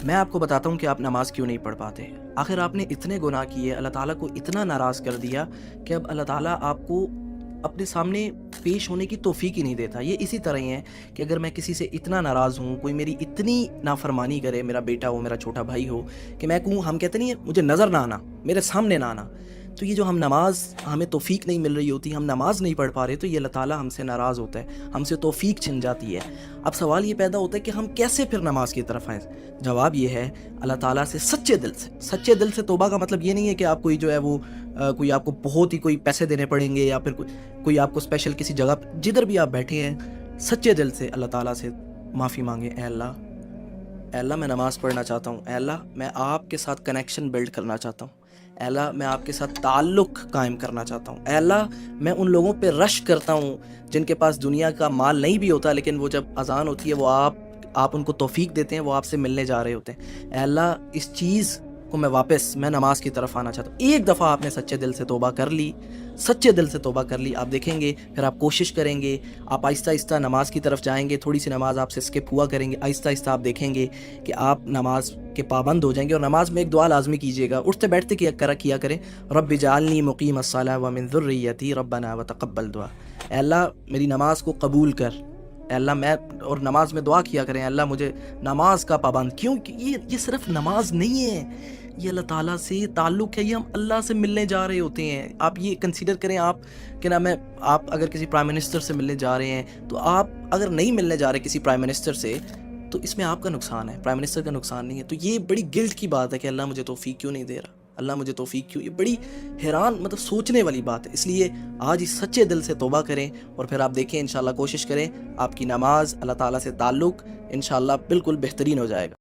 میں آپ کو بتاتا ہوں کہ آپ نماز کیوں نہیں پڑھ پاتے۔ آخر آپ نے اتنے گناہ کیے، اللہ تعالیٰ کو اتنا ناراض کر دیا کہ اب اللہ تعالیٰ آپ کو اپنے سامنے پیش ہونے کی توفیق ہی نہیں دیتا۔ یہ اسی طرح ہی ہے کہ اگر میں کسی سے اتنا ناراض ہوں، کوئی میری اتنی نافرمانی کرے، میرا بیٹا ہو، میرا چھوٹا بھائی ہو، کہ میں کہوں، ہم کہتے نہیں ہیں مجھے نظر نہ آنا، میرے سامنے نہ آنا، تو یہ جو ہم نماز ہمیں توفیق نہیں مل رہی ہوتی، ہم نماز نہیں پڑھ پا رہے، تو یہ اللہ تعالیٰ ہم سے ناراض ہوتا ہے، ہم سے توفیق چھن جاتی ہے۔ اب سوال یہ پیدا ہوتا ہے کہ ہم کیسے پھر نماز کی طرف آئیں؟ جواب یہ ہے، اللہ تعالیٰ سے سچے دل سے توبہ کا مطلب یہ نہیں ہے کہ آپ کوئی جو ہے وہ کوئی آپ کو بہت ہی کوئی پیسے دینے پڑیں گے، یا پھر کوئی آپ کو اسپیشل کسی جگہ جدھر بھی آپ بیٹھے ہیں سچے دل سے اللہ تعالیٰ سے معافی مانگیں۔ اے اللہ میں نماز پڑھنا چاہتا ہوں، اے اللہ میں آپ کے ساتھ کنیکشن بلڈ کرنا چاہتا ہوں، اے اللہ میں آپ کے ساتھ تعلق قائم کرنا چاہتا ہوں، اے اللہ میں ان لوگوں پہ رش کرتا ہوں جن کے پاس دنیا کا مال نہیں بھی ہوتا، لیکن وہ جب اذان ہوتی ہے وہ آپ ان کو توفیق دیتے ہیں، وہ آپ سے ملنے جا رہے ہوتے ہیں۔ اے اللہ اس چیز کو میں نماز کی طرف آنا چاہتا ہوں۔ ایک دفعہ آپ نے سچے دل سے توبہ کر لی، آپ دیکھیں گے، پھر آپ کوشش کریں گے، آپ آہستہ آہستہ نماز کی طرف جائیں گے، تھوڑی سی نماز آپ سے اسکپ ہوا کریں گے، آہستہ آہستہ آپ دیکھیں گے کہ آپ نماز کے پابند ہو جائیں گے۔ اور نماز میں ایک دعا لازمی کیجیے گا، اٹھتے بیٹھتے کیا کریں، رب اجعلنی مقیم الصلاۃ ومن ذریتی ربنا وتقبل دعا۔ اے اللہ میری نماز کو قبول کر، اے اللہ اور نماز میں دعا کیا کریں، اللہ مجھے نماز کا پابند، کیونکہ یہ صرف نماز نہیں ہے، یہ اللہ تعالیٰ سے تعلق ہے، یہ ہم اللہ سے ملنے جا رہے ہوتے ہیں۔ آپ یہ کنسیڈر کریں، آپ اگر کسی پرائم منسٹر سے ملنے جا رہے ہیں، تو آپ اگر نہیں ملنے جا رہے کسی پرائم منسٹر سے، تو اس میں آپ کا نقصان ہے، پرائم منسٹر کا نقصان نہیں ہے۔ تو یہ بڑی گلٹ کی بات ہے کہ اللہ مجھے توفیق کیوں نہیں دے رہا، اللہ مجھے توفیق کیوں، یہ بڑی حیران سوچنے والی بات ہے۔ اس لیے آج ہی سچے دل سے توبہ کریں، اور پھر آپ دیکھیں انشاءاللہ، کوشش کریں آپ کی نماز، اللہ تعالیٰ سے تعلق انشاءاللہ بالکل بہترین ہو جائے گا۔